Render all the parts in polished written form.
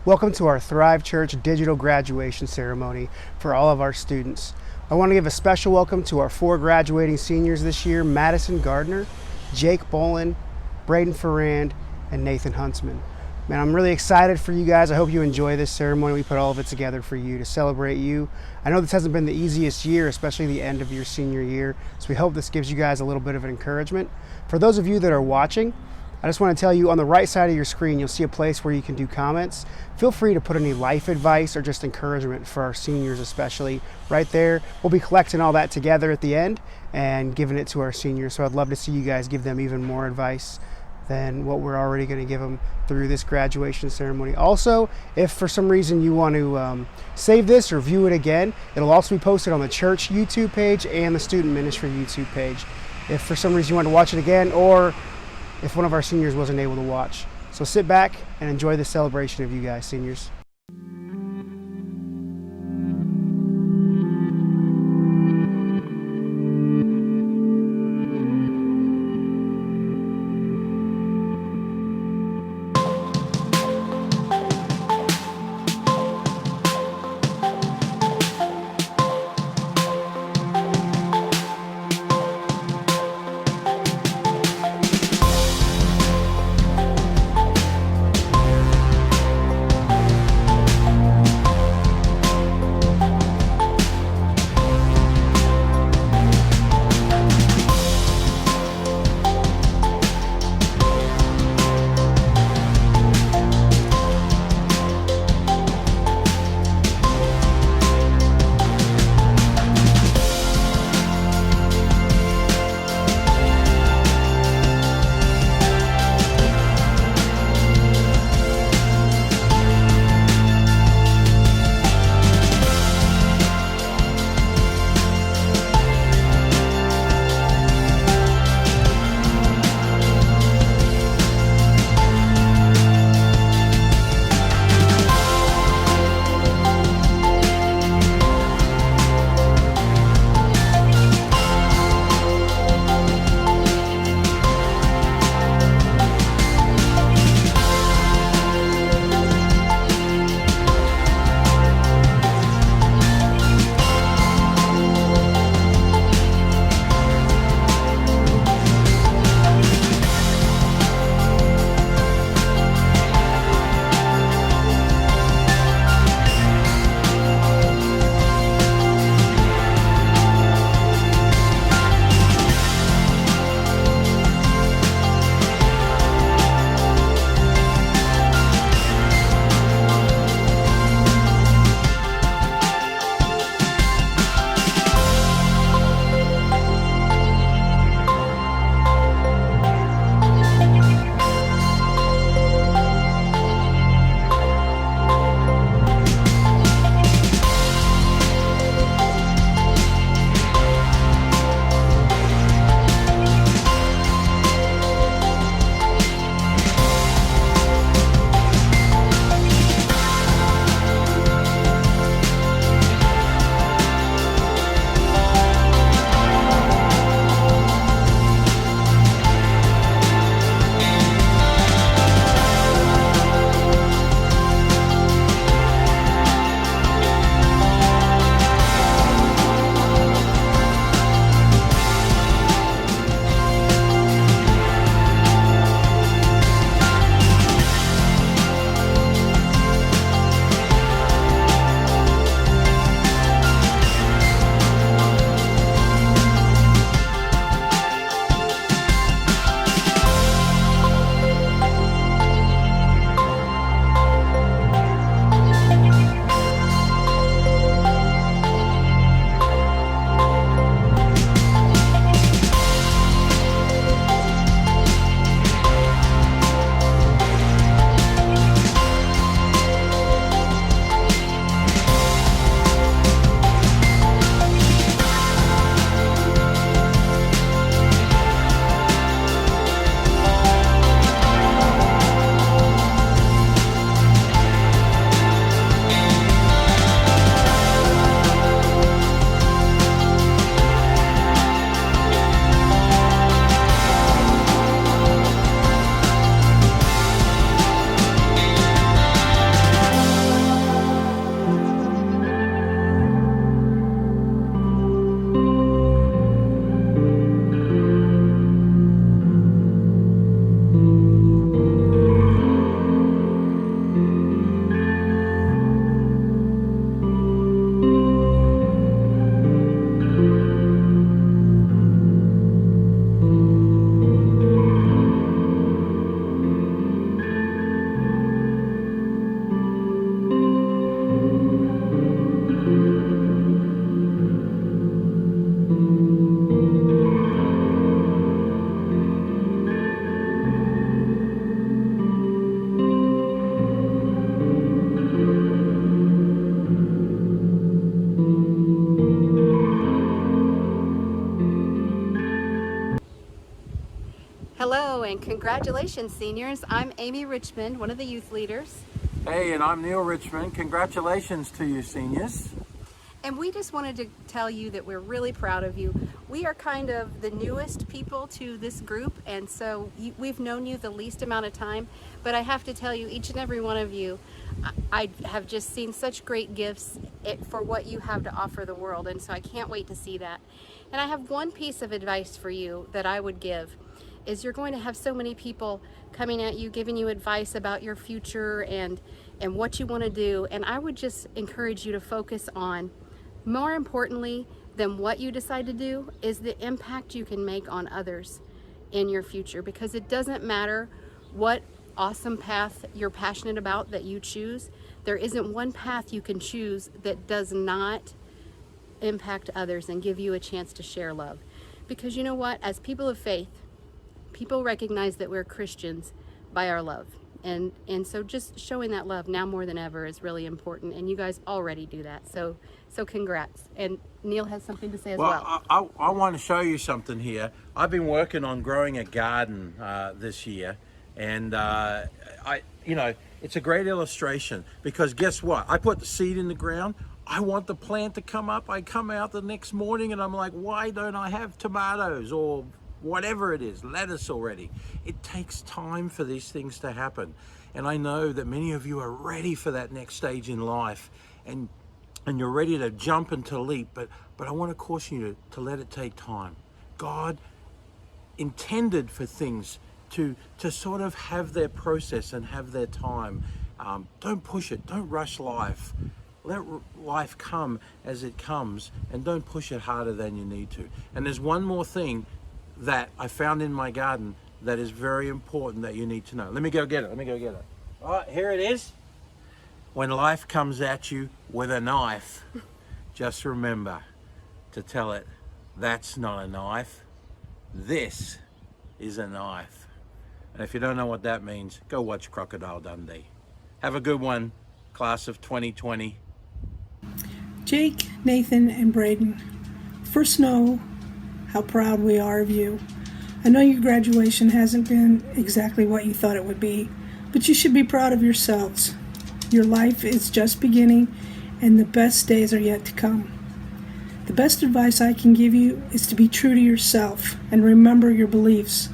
Welcome to our Thrive Church digital graduation ceremony for all of our students. I want to give a special welcome to our 4 graduating seniors this year: Madison Gardner, Jake Bolin, Braden Ferrand, and Nathan Huntsman. Man, I'm really excited for you guys. I hope you enjoy this ceremony. We put all of it together for you to celebrate you. I know this hasn't been the easiest year, especially the end of your senior year, so we hope this gives you guys a little bit of encouragement. For those of you that are watching, I just want to tell you, on the right side of your screen, you'll see a place where you can do comments. Feel free to put any life advice or just encouragement for our seniors especially right there. We'll be collecting all that together at the end and giving it to our seniors. So I'd love to see you guys give them even more advice than what we're already going to give them through this graduation ceremony. Also, if for some reason you want to save this or view it again, it'll also be posted on the church YouTube page and the student ministry YouTube page. If for some reason you want to watch it again, or if one of our seniors wasn't able to watch. So sit back and enjoy the celebration of you guys, seniors. Hello and congratulations, seniors. I'm Amy Richmond, one of the youth leaders. Hey, and I'm Neil Richmond. Congratulations to you, seniors. And we just wanted to tell you that we're really proud of you. We are kind of the newest people to this group, and so we've known you the least amount of time, but I have to tell you, each and every one of you, I have just seen such great gifts for what you have to offer the world, and so I can't wait to see that. And I have one piece of advice for you that I would give, is you're going to have so many people coming at you, giving you advice about your future and what you want to do, and I would just encourage you to focus on, more importantly than what you decide to do, is the impact you can make on others in your future, because it doesn't matter what awesome path you're passionate about that you choose. There isn't one path you can choose that does not impact others and give you a chance to share love. Because you know what, as people of faith, people recognize that we're Christians by our love. And so just showing that love now more than ever is really important, and you guys already do that. So congrats. And Neil has something to say as well. I want to show you something here. I've been working on growing a garden this year, and it's a great illustration, because guess what? I put the seed in the ground. I want the plant to come up. I come out the next morning and I'm like, why don't I have tomatoes or whatever it is, lettuce already? It takes time for these things to happen. And I know that many of you are ready for that next stage in life, and you're ready to jump and to leap, but I want to caution you to let it take time. God intended for things to sort of have their process and have their time. Don't push it, don't rush life. Let life come as it comes, and don't push it harder than you need to. And there's one more thing that I found in my garden that is very important that you need to know. Let me go get it. All right, here it is. When life comes at you with a knife, just remember to tell it, that's not a knife. This is a knife. And if you don't know what that means, go watch Crocodile Dundee. Have a good one, class of 2020. Jake, Nathan, and Braden, first know how proud we are of you. I know your graduation hasn't been exactly what you thought it would be, but you should be proud of yourselves. Your life is just beginning, and the best days are yet to come. The best advice I can give you is to be true to yourself and remember your beliefs.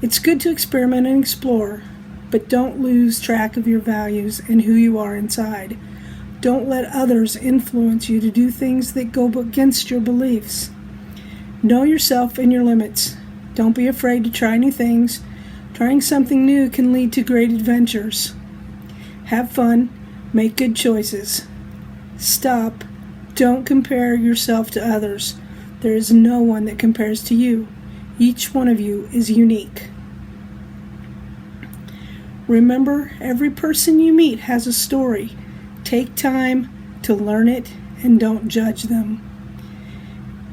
It's good to experiment and explore, but don't lose track of your values and who you are inside. Don't let others influence you to do things that go against your beliefs. Know yourself and your limits. Don't be afraid to try new things. Trying something new can lead to great adventures. Have fun. Make good choices. Stop. Don't compare yourself to others. There is no one that compares to you. Each one of you is unique. Remember, every person you meet has a story. Take time to learn it and don't judge them.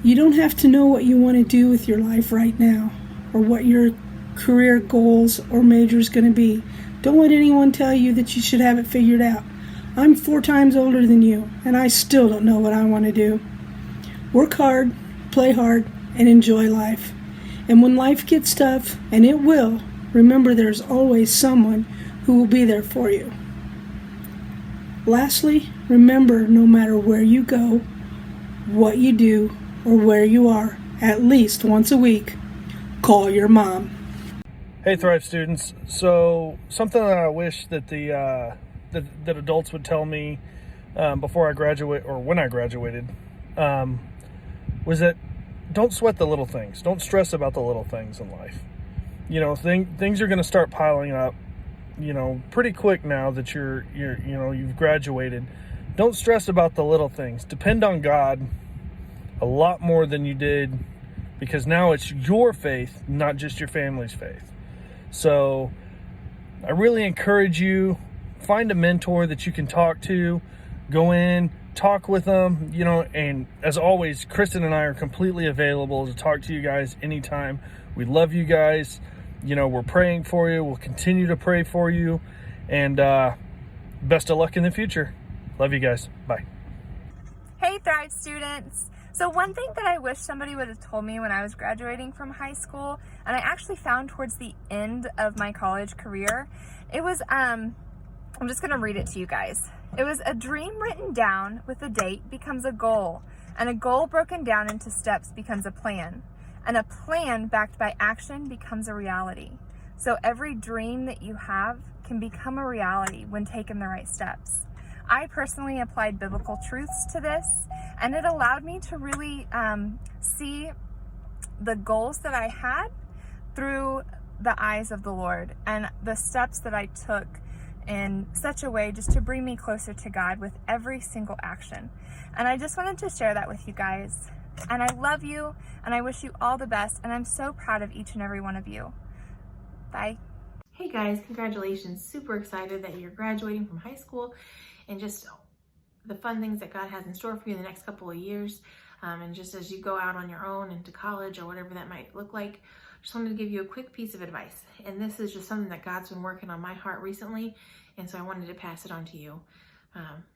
You don't have to know what you want to do with your life right now, or what your career goals or major is going to be. Don't let anyone tell you that you should have it figured out. I'm 4 times older than you, and I still don't know what I want to do. Work hard, play hard, and enjoy life. And when life gets tough, and it will, remember there's always someone who will be there for you. Lastly, remember, no matter where you go, what you do, or where you are, at least once a week, call your mom. Hey Thrive students, so something that I wish that that adults would tell me before I graduate, or when I graduated, was that don't sweat the little things. Don't stress about the little things in life. You know, things are going to start piling up, pretty quick now that you've graduated. Don't stress about the little things. Depend on God a lot more than you did, because now it's your faith, not just your family's faith. So I really encourage you, find a mentor that you can talk to, go in, talk with them, and as always, Kristen and I are completely available to talk to you guys anytime. We love you guys. We're praying for you. We'll continue to pray for you, and best of luck in the future. Love you guys. Bye. Hey Thrive students, So one thing that I wish somebody would have told me when I was graduating from high school, and I actually found towards the end of my college career, it was, I'm just gonna read it to you guys. It was, a dream written down with a date becomes a goal, and a goal broken down into steps becomes a plan, and a plan backed by action becomes a reality. So every dream that you have can become a reality when taken the right steps. I personally applied biblical truths to this, and it allowed me to really see the goals that I had through the eyes of the Lord, and the steps that I took in such a way just to bring me closer to God with every single action. And I just wanted to share that with you guys. And I love you, and I wish you all the best, and I'm so proud of each and every one of you. Bye. Hey guys, congratulations. Super excited that you're graduating from high school and just the fun things that God has in store for you in the next couple of years. And just as you go out on your own into college or whatever that might look like, just wanted to give you a quick piece of advice. And this is just something that God's been working on my heart recently, and so I wanted to pass it on to you.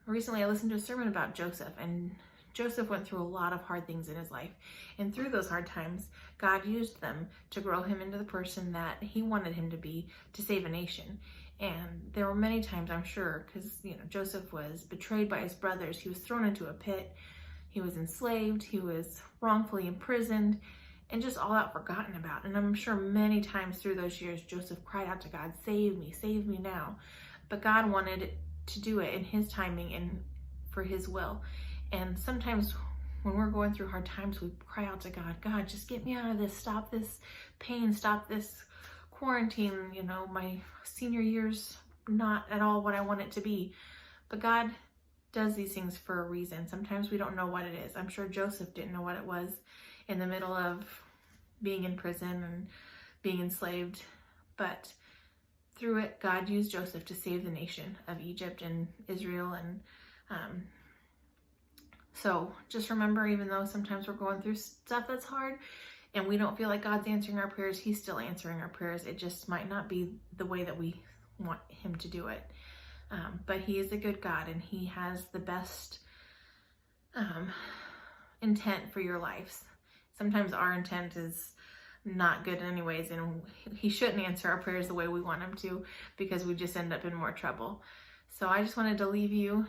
Recently I listened to a sermon about Joseph, and Joseph went through a lot of hard things in his life. And through those hard times, God used them to grow him into the person that he wanted him to be, to save a nation. And there were many times, I'm sure, because Joseph was betrayed by his brothers. He was thrown into a pit. He was enslaved. He was wrongfully imprisoned, and just all out forgotten about. And I'm sure many times through those years, Joseph cried out to God, save me now. But God wanted to do it in his timing and for his will. And sometimes when we're going through hard times, we cry out to God, God, just get me out of this. Stop this pain. Stop this quarantine. My senior year's not at all what I want it to be. But God does these things for a reason. Sometimes we don't know what it is. I'm sure Joseph didn't know what it was in the middle of being in prison and being enslaved. But through it, God used Joseph to save the nation of Egypt and Israel. And so just remember, even though sometimes we're going through stuff that's hard and we don't feel like God's answering our prayers, he's still answering our prayers. It just might not be the way that we want him to do it. But he is a good God, and he has the best intent for your lives. Sometimes our intent is not good anyways, and he shouldn't answer our prayers the way we want him to, because we just end up in more trouble. So I just wanted to leave you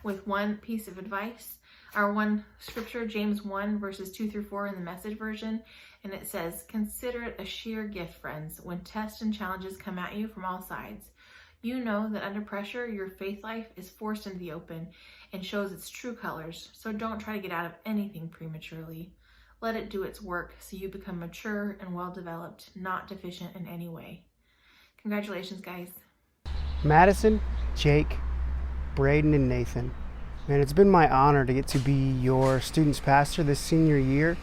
with one piece of advice, or one scripture, James 1 verses 2-4 in the Message version. And it says, consider it a sheer gift, friends, when tests and challenges come at you from all sides. You know that under pressure, your faith life is forced into the open and shows its true colors. So don't try to get out of anything prematurely. Let it do its work so you become mature and well-developed, not deficient in any way. Congratulations, guys. Madison, Jake, Braden, and Nathan. Man, it's been my honor to get to be your student's pastor this senior year.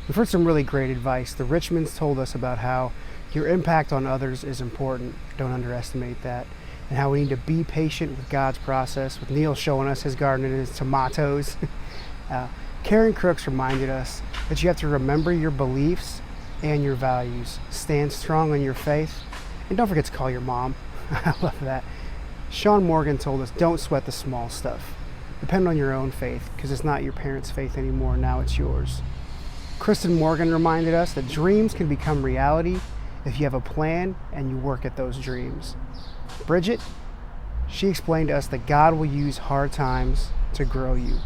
We've heard some really great advice. The Richmonds told us about how your impact on others is important. Don't underestimate that. And how we need to be patient with God's process, with Neil showing us his garden and his tomatoes. Karen Crooks reminded us that you have to remember your beliefs and your values. Stand strong on your faith. And don't forget to call your mom. I love that. Sean Morgan told us, don't sweat the small stuff. Depend on your own faith, because it's not your parents' faith anymore. Now it's yours. Kristen Morgan reminded us that dreams can become reality if you have a plan and you work at those dreams. Bridget, she explained to us that God will use hard times to grow you.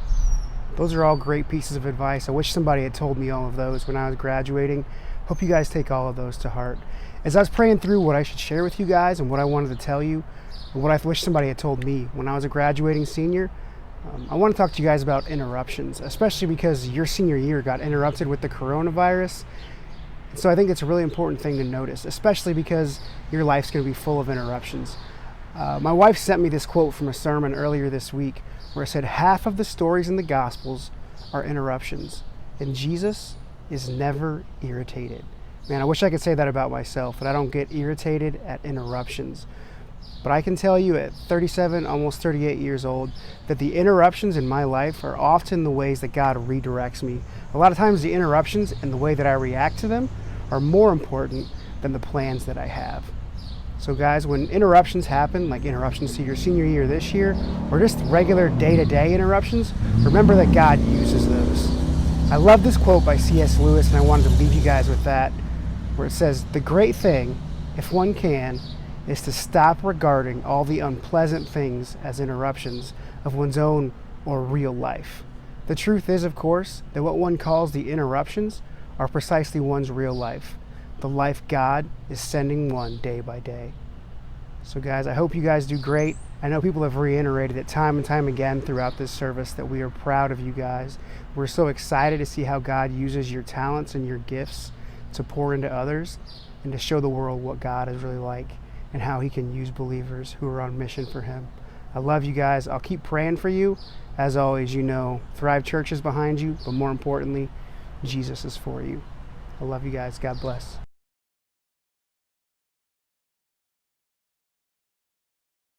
Those are all great pieces of advice. I wish somebody had told me all of those when I was graduating. Hope you guys take all of those to heart. As I was praying through what I should share with you guys and what I wanted to tell you, and what I wish somebody had told me when I was a graduating senior, I want to talk to you guys about interruptions, especially because your senior year got interrupted with the coronavirus. So I think it's a really important thing to notice, especially because your life's going to be full of interruptions. My wife sent me this quote from a sermon earlier this week where it said, half of the stories in the Gospels are interruptions, and Jesus is never irritated. Man, I wish I could say that about myself, but I don't get irritated at interruptions. But I can tell you at 37, almost 38 years old, that the interruptions in my life are often the ways that God redirects me. A lot of times the interruptions and the way that I react to them are more important than the plans that I have. So guys, when interruptions happen, like interruptions to your senior year this year, or just regular day-to-day interruptions, remember that God uses those. I love this quote by C.S. Lewis, and I wanted to leave you guys with that, where it says, "The great thing, if one can, is to stop regarding all the unpleasant things as interruptions of one's own or real life. The truth is, of course, that what one calls the interruptions are precisely one's real life, the life God is sending one day by day." So guys, I hope you guys do great. I know people have reiterated it time and time again throughout this service that we are proud of you guys. We're so excited to see how God uses your talents and your gifts to pour into others and to show the world what God is really like and how he can use believers who are on mission for him. I love you guys. I'll keep praying for you. As always, you know, Thrive Church is behind you, but more importantly, Jesus is for you. I love you guys. God bless.